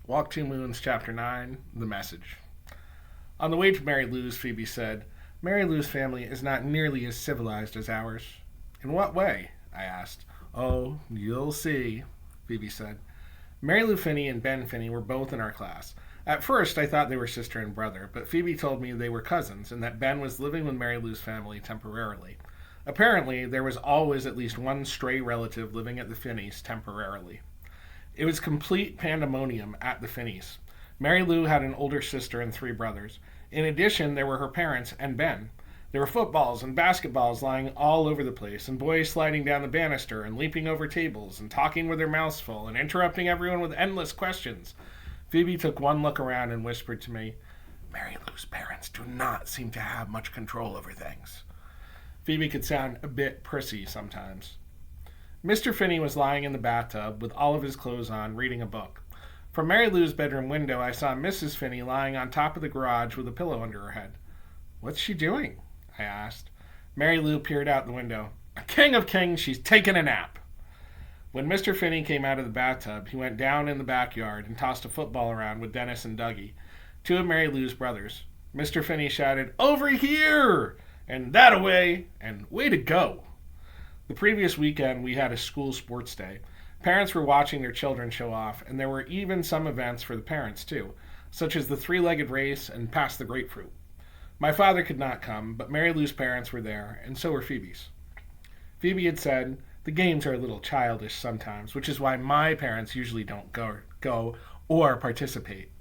Walk Two Moons, Chapter 9, The Message. On the way to Mary Lou's, Phoebe said, Mary Lou's family is not nearly as civilized as ours. In what way? I asked. Oh, you'll see, Phoebe said. Mary Lou Finney and Ben Finney were both in our class. At first, I thought they were sister and brother, but Phoebe told me they were cousins and that Ben was living with Mary Lou's family temporarily. Apparently, there was always at least one stray relative living at the Finneys temporarily. It was complete pandemonium at the Finneys. Mary Lou had an older sister and three brothers. In addition, there were her parents and Ben. There were footballs and basketballs lying all over the place, and boys sliding down the banister and leaping over tables and talking with their mouths full and interrupting everyone with endless questions. Phoebe took one look around and whispered to me, Mary Lou's parents do not seem to have much control over things. Phoebe could sound a bit prissy sometimes. Mr. Finney was lying in the bathtub with all of his clothes on, reading a book. From Mary Lou's bedroom window, I saw Mrs. Finney lying on top of the garage with a pillow under her head. What's she doing? I asked. Mary Lou peered out the window. A king of kings, she's taking a nap. When Mr. Finney came out of the bathtub, he went down in the backyard and tossed a football around with Dennis and Dougie, two of Mary Lou's brothers. Mr. Finney shouted, Over here! And that away! And way to go! The previous weekend, we had a school sports day. Parents were watching their children show off, and there were even some events for the parents, too, such as the three-legged race and pass the grapefruit. My father could not come, but Mary Lou's parents were there, and so were Phoebe's. Phoebe had said, the games are a little childish sometimes, which is why my parents usually don't go or participate.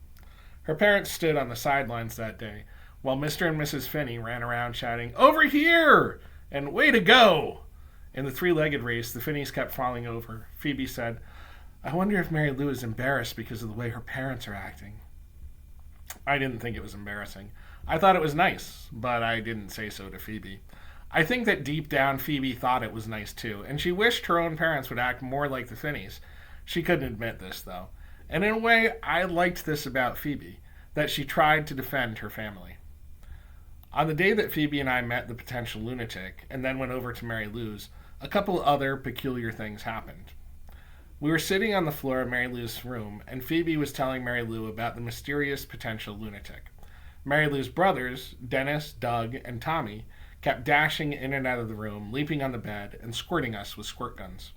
Her parents stood on the sidelines that day, while Mr. and Mrs. Finney ran around shouting, Over here! And way to go! In the three-legged race, the Finneys kept falling over. Phoebe said, I wonder if Mary Lou is embarrassed because of the way her parents are acting. I didn't think it was embarrassing. I thought it was nice, but I didn't say so to Phoebe. I think that deep down Phoebe thought it was nice too, and she wished her own parents would act more like the Finneys. She couldn't admit this, though. And in a way, I liked this about Phoebe, that she tried to defend her family. On the day that Phoebe and I met the potential lunatic, and then went over to Mary Lou's, a couple other peculiar things happened. We were sitting on the floor of Mary Lou's room, and Phoebe was telling Mary Lou about the mysterious potential lunatic. Mary Lou's brothers, Dennis, Doug, and Tommy, kept dashing in and out of the room, leaping on the bed, and squirting us with squirt guns.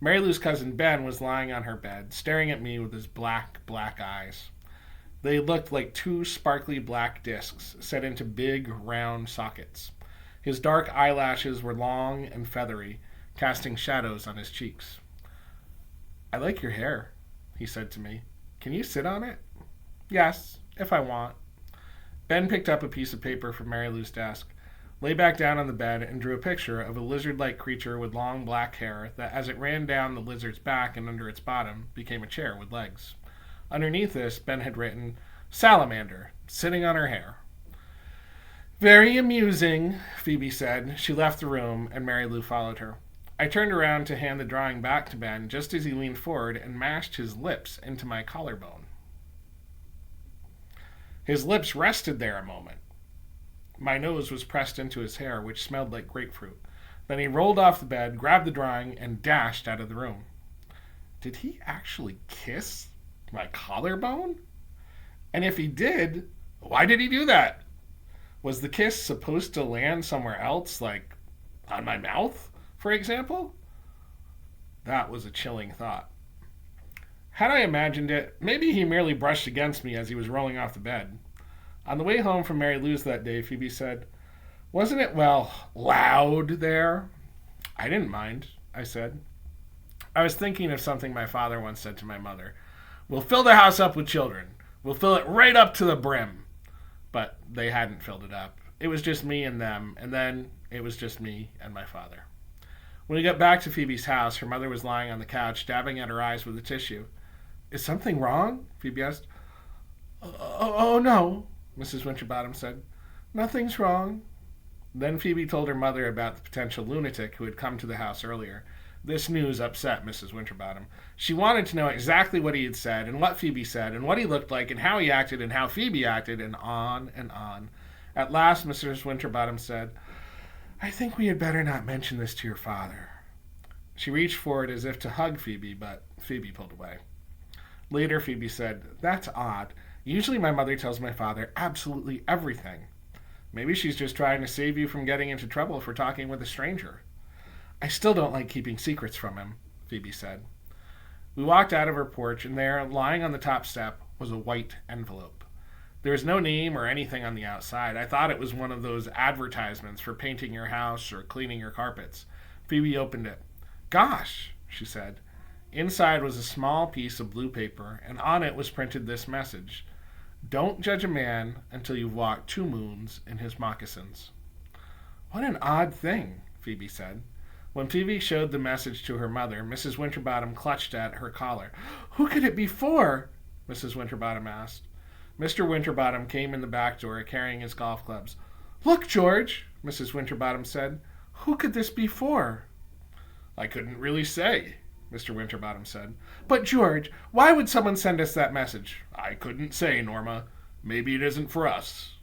Mary Lou's cousin Ben was lying on her bed, staring at me with his black eyes. They looked like two sparkly black discs set into big, round sockets. His dark eyelashes were long and feathery, casting shadows on his cheeks. I like your hair, he said to me. Can you sit on it? Yes, if I want. Ben picked up a piece of paper from Mary Lou's desk, lay back down on the bed, and drew a picture of a lizard-like creature with long black hair that, as it ran down the lizard's back and under its bottom, became a chair with legs. Underneath this, Ben had written, Salamander, sitting on her hair. Very amusing, Phoebe said. She left the room, and Mary Lou followed her. I turned around to hand the drawing back to Ben just as he leaned forward and mashed his lips into my collarbone. His lips rested there a moment. My nose was pressed into his hair, which smelled like grapefruit. Then he rolled off the bed, grabbed the drawing, and dashed out of the room. Did he actually kiss my collarbone? And if he did, why did he do that? Was the kiss supposed to land somewhere else, like on my mouth, for example? That was a chilling thought. Had I imagined it, maybe he merely brushed against me as he was rolling off the bed. On the way home from Mary Lou's that day, Phoebe said, Wasn't it, loud there? I didn't mind, I said. I was thinking of something my father once said to my mother. We'll fill the house up with children. We'll fill it right up to the brim. But they hadn't filled it up. It was just me and them, and then it was just me and my father. When we got back to Phoebe's house, her mother was lying on the couch, dabbing at her eyes with a tissue. Is something wrong? Phoebe asked. Oh, no, Mrs. Winterbottom said. Nothing's wrong. Then Phoebe told her mother about the potential lunatic who had come to the house earlier. This news upset Mrs. Winterbottom. She wanted to know exactly what he had said, and what Phoebe said, and what he looked like, and how he acted, and how Phoebe acted, and on and on. At last, Mrs. Winterbottom said, I think we had better not mention this to your father. She reached forward as if to hug Phoebe, but Phoebe pulled away. Later, Phoebe said, "That's odd. Usually my mother tells my father absolutely everything. Maybe she's just trying to save you from getting into trouble for talking with a stranger." "I still don't like keeping secrets from him," Phoebe said. We walked out of her porch, and there, lying on the top step, was a white envelope. There was no name or anything on the outside. I thought it was one of those advertisements for painting your house or cleaning your carpets. Phoebe opened it. "Gosh," she said. Inside was a small piece of blue paper, and on it was printed this message: "Don't judge a man until you've walked 2 moons in his moccasins." "What an odd thing," Phoebe said. When Phoebe showed the message to her mother, Mrs. Winterbottom clutched at her collar. "Who could it be for?" Mrs. Winterbottom asked. Mr. Winterbottom came in the back door carrying his golf clubs. "Look, George," Mrs. Winterbottom said. "Who could this be for?" "I couldn't really say," Mr. Winterbottom said. "But, George, why would someone send us that message?" "I couldn't say, Norma. Maybe it isn't for us."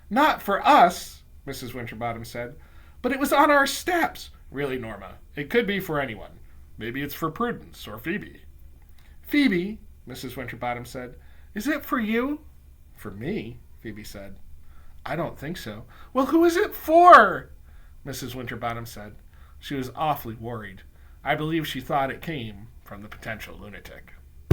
"Not for us," Mrs. Winterbottom said. "But it was on our steps." "Really, Norma, it could be for anyone. Maybe it's for Prudence or Phoebe." "Phoebe," Mrs. Winterbottom said, "is it for you?" "For me?" Phoebe said. "I don't think so." "Well, who is it for?" Mrs. Winterbottom said. She was awfully worried. I believe she thought it came from the potential lunatic.